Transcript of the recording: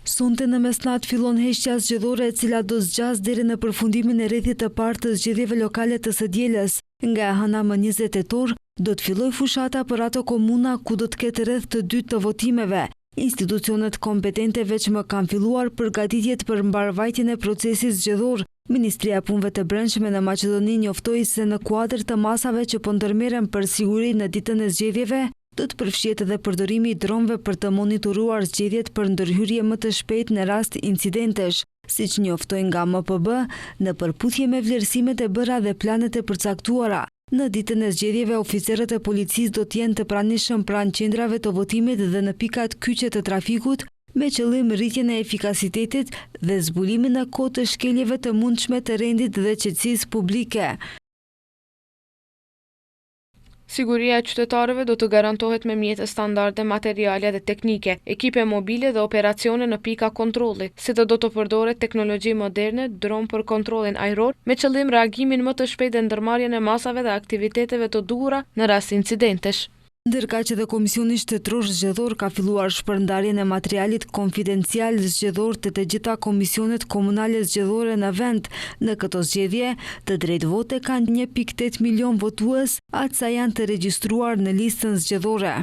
Sonte në mesnat fillon heqja zgjedhore e cila do zgjas deri në përfundimin e rrethit të parë të zgjedhjeve lokale të së dielës. Nga e hëna më 20 tetor do të filloj fushata për ato komuna ku do të ketë rreth të dytë të votimeve. Institucionet kompetente veç më kanë filluar përgatitjet për mbarvajtjen e procesit zgjedhor. Ministria e Punëve të Brendshme në Maqedoni njoftoi se në kuadër të masave që po ndërmerren për siguri në ditën e zgjedhjeve, do të përfshihet edhe përdorimi i dronëve për të monitoruar zgjedhjet për ndërhyrje më të shpejtë në rast incidentesh, siç njoftoi nga MPB, në përputhje me vlerësimet e bëra dhe planet e përcaktuara. Në ditën e zgjedhjeve, oficerët e policisë do të jenë të pranishëm pranë qendrave të votimit dhe në pikat kyçe të trafikut, me qëllim rritjen e efikasitetit dhe zbulimin në kohë të shkeljeve të mundshme të rendit dhe qetësisë publike. Siguria e qytetarëve do të garantohet me mjete standarde materiale dhe teknike, ekipe mobile dhe operacione në pika kontrolli, si të do të përdoret teknologji moderne, dron për kontrollin ajror, me qëllim reagimin më të shpejtë dhe ndërmarrjen e masave dhe aktiviteteve të duhura në rast incidentesh. Ndërkaq edhe Komisioni Shtetëror Zgjedhor ka filluar shpërndarjen e materialit konfidencial zgjedhor të gjitha komisionet komunale zgjedhore në vend. Në këto zgjedhje, të drejtë vote kanë 1.8 milion votues, aq sa janë të regjistruar në listën zgjedhore.